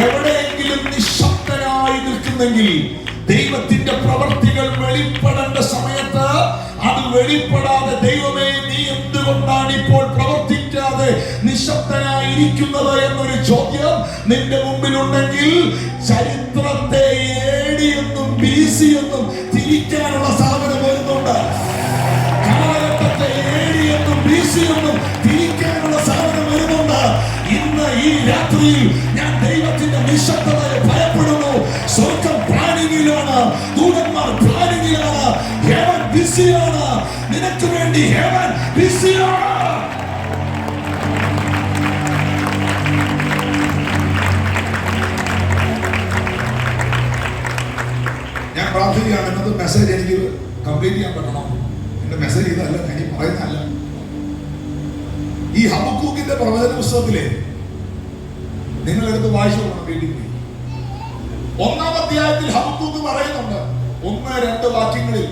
എവിടെയെങ്കിലും നിശബ്ദനായി നിൽക്കുന്നെങ്കിൽ ദൈവത്തിന്റെ പ്രവർത്തികൾ വെളിപ്പെടേണ്ട സമയത്ത് അത് വെളിപ്പെടാതെ ദൈവമേ നീ എന്തുകൊണ്ടാണ് ഇപ്പോൾ പ്രവർത്തിക്കാതെ നിശബ്ദനായിരിക്കുന്നത് എന്നൊരു ചോദ്യം നിന്റെ മുമ്പിലുണ്ടെങ്കിൽ ചരിത്രത്തെ AD എന്നും BC എന്നും തിരിക്കാനുള്ള സാധനം വരുന്നുണ്ട്. കാലഘട്ടത്തെ AD എന്നും BC എന്നും തിരിക്കാനുള്ള സാധനം വരുന്നുണ്ട്. ഇന്ന് ഈ രാത്രിയിൽ ഞാൻ ദൈവത്തിന്റെ നിശബ്ദതയെ ഭയപ്പെടുന്നു. സ്വർഗ്ഗം പ്ലാനിങ്ങിലാണ്, ദൂതന്മാർ പ്ലാനിങ്ങിലാണ്, ഹെവൻ ബിസിയാണ്. നിനക്ക് വേണ്ടി ഹെവൻ ബിസിയാണ്. ഞാൻ പ്രാർത്ഥിക്കുകയാണ്, ഇന്നത്തെ മെസ്സേജ് എനിക്ക് കംപ്ലീറ്റ് ചെയ്യാൻ പറ്റണം. എന്റെ മെസ്സേജ് ഇതല്ല, ഞാൻ ഈ പറയുന്നതല്ല. ഈ ഹബക്കൂക്കിന്റെ പ്രവചന പുസ്തകത്തിലെ നിങ്ങളെടുത്ത് വായിച്ചു പോകണം വീട്ടിൽ. 1-ാം അധ്യായത്തിൽ ഹബക്കൂക്ക് പറയുന്നുണ്ട് 1-2 വാക്യങ്ങളിൽ,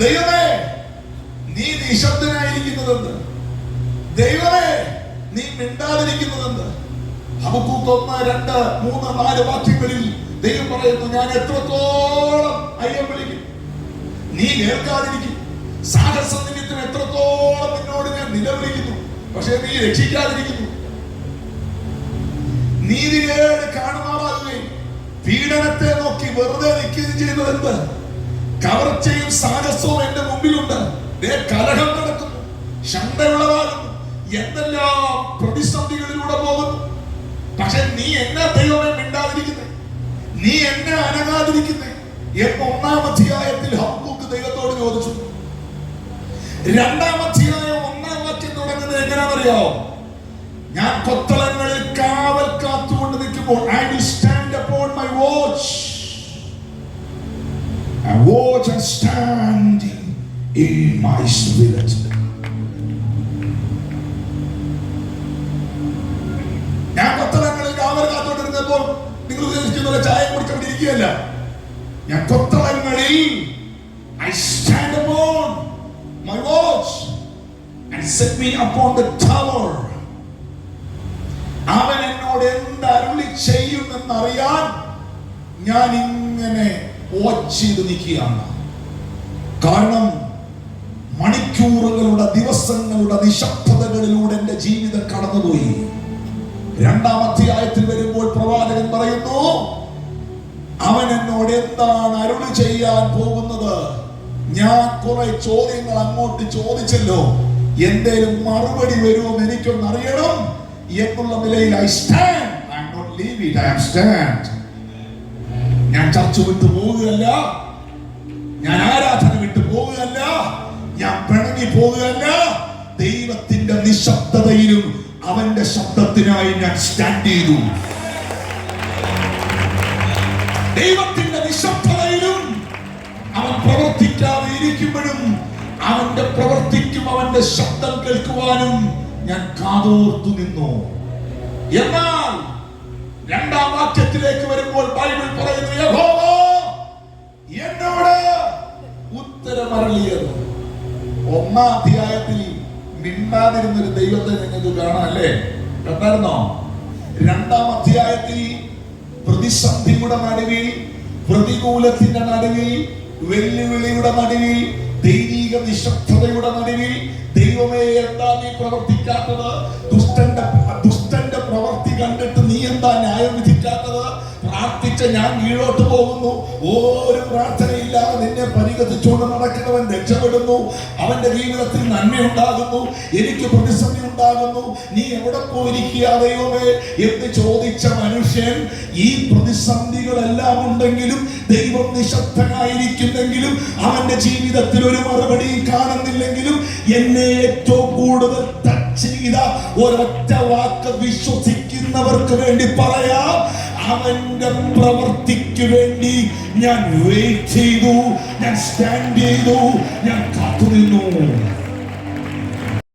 ദൈവമേ നീ നിശബ്ദനായിരിക്കുന്നതെന്ന്, ദൈവമേ നീ മിണ്ടാതിരിക്കുന്നതെന്ന്. ഹബക്കൂക്ക് 1, 2, 3, 4 വാക്യങ്ങളിൽ ദൈവം പറയുന്നു, ഞാൻ എത്രത്തോളം അയ്യം വിളിക്കും, നീ കേൾക്കാതിരിക്കും. സാഹസ നിമിത്തം എത്രത്തോളം നിന്നോട് ഞാൻ നിലവിളിക്കുന്നു, പക്ഷേ നീ രക്ഷിക്കാതിരിക്കുന്നു. നീതികേട് കാണുമാറാകുകയും പീഡനത്തെ നോക്കി വെറുതെ നിൽക്കുകയും ചെയ്യുന്നത് എന്ത്? കവർച്ചയും സാഹസവും എന്റെ മുമ്പിലുണ്ട്. കലഹം നടക്കുന്നു, ശണ്ടയുളവാകുന്നു, എന്തെല്ലാം പ്രതിസന്ധികളിലൂടെ പോകുന്നു. പക്ഷെ നീ എന്നാ ദൈവമേ മിണ്ടാതിരിക്കുന്നേ, നീ എന്നെ അനങ്ങാതിരിക്കുന്നേ എന്ന് 1-ാം അധ്യായത്തിൽ ഹബക്കൂക്ക് ദൈവത്തോട് ചോദിച്ചു. 2-ാം അധ്യായം 1-ാം വാക്യം തുടങ്ങുന്നത് എങ്ങനെയാണെന്നറിയാമോ? ഞാൻ കൊത്തളങ്ങളിൽ കാവൽ കാത്തുകൊണ്ട് നിൽക്കുമ്പോൾ I will stand upon my watch. I watch and stand in my spirit. ഞാൻ കൊത്തളങ്ങളിൽ കാവൽ കാത്തുകൊണ്ടിരുന്നപ്പോൾ നിങ്ങൾ ഉദ്ദേശിക്കുന്ന ചായ കുടിച്ചുകൊണ്ടിരിക്കുകയല്ല. ഞാൻ കൊത്തളങ്ങളിൽ I stand upon my watch and set me upon the tower. അവൻ എന്നോട് എന്ത് അരുളി ചെയ്യുമെന്നറിയാൻ ഞാൻ ഇങ്ങനെ വാച്ച് ചെയ്ത് നിൽക്കുകയാണ്. കാരണം മണിക്കൂറുകളുടെ ദിവസങ്ങളുടെ നിശബ്ദതകളിലൂടെ എന്റെ ജീവിതം കടന്നുപോയി. 2-ാം അധ്യായത്തിൽ വരുമ്പോൾ പ്രവാചകൻ പറയുന്നു, അവൻ എന്നോട് എന്താണ് അരുളി ചെയ്യാൻ പോകുന്നത്. ഞാൻ കുറെ ചോദ്യങ്ങൾ അങ്ങോട്ട് ചോദിച്ചല്ലോ, എന്തേലും മറുപടി വരുമെന്ന് എനിക്കൊന്നറിയണം എന്നുള്ള നിലയിൽ I stand. I am not leave it, I am stand. ഞാൻ ചർച്ച വിട്ടു പോവുകയല്ല, ഞാൻ ആരാധന വിട്ടു പോവുകയല്ല, ഞാൻ പിണങ്ങി പോവുകയല്ല. ദൈവത്തിന്റെ നിശബ്ദതയിലും അവന്റെ ശബ്ദത്തിനായി ഞാൻ സ്റ്റാൻഡ് ചെയ്തു. ദൈവത്തിന്റെ നിശബ്ദതയിലും അവൻ പ്രവർത്തിക്കാതെ ഇരിക്കുമ്പോഴും അവന്റെ പ്രവർത്തിക്കും അവന്റെ ശബ്ദം കേൾക്കുവാനും ഞാൻ കാതോർത്തു നിന്നു. എന്നാൽ 2-ാം വാക്യത്തിലേക്ക് വരുമ്പോൾ ബൈബിൾ പറയുന്നു, യഹോവ എന്നോട് ഉത്തരമരുളിയത്. 1-ാം അധ്യായത്തിൽ മിണ്ടാതിരുന്നൊരു ദൈവത്തെ നിങ്ങൾക്ക് കാണാം അല്ലേ? കണ്ടായിരുന്നോ? 2-ാം അധ്യായത്തിൽ പ്രതിസന്ധിയുടെ നടുവിൽ, പ്രതികൂലത്തിന്റെ നടുവിൽ, വെല്ലുവിളിയുടെ നടുവിൽ, ദൈവിക നിശബ്ദതയുടെ നടുവിൽ ദൈവമേ എന്താ നീ പ്രവർത്തിക്കാത്തത്? ദുഷ്ടന്റെ പ്രവർത്തി കണ്ടിട്ട് നീ എന്താ ന്യായം വിധിക്കാത്തത്? പ്രാർത്ഥിച്ച ഞാൻ കീഴോട്ട് പോകുന്നു, ഒരു പ്രാർത്ഥനയില്ലാതെ നിന്നെ പരിഗണിച്ചുകൊണ്ട് നടക്കുന്നവൻ രക്ഷപ്പെടുന്നു, അവന്റെ ജീവിതത്തിൽ നന്മയുണ്ടാകുന്നു, എനിക്ക് പ്രതിസന്ധി ഉണ്ടാകുന്നു, നീ എവിടെ പോയിരിക്കുക ദൈവമേ എന്ന് ചോദിച്ച മനുഷ്യൻ ഈ പ്രതിസന്ധികളെല്ലാം ഉണ്ടെങ്കിലും ദൈവം നിശബ്ദനായിരിക്കുന്നെങ്കിലും അവന്റെ ജീവിതത്തിൽ ഒരു മറുപടിയും കാണുന്നില്ലെങ്കിലും എന്നെ ഏറ്റവും കൂടുതൽ ടച്ച് ചെയ്ത ഒരൊറ്റ വാക്ക് വിശ്വസിക്കുന്നവർക്ക് വേണ്ടി പറയാം, അവന്റെ പ്രവർത്തിക്ക് വേണ്ടി ഞാൻ വെയിറ്റ് ചെയ്തു, ഞാൻ സ്റ്റാൻഡ് ചെയ്തു, ഞാൻ കാത്തുനിന്നു.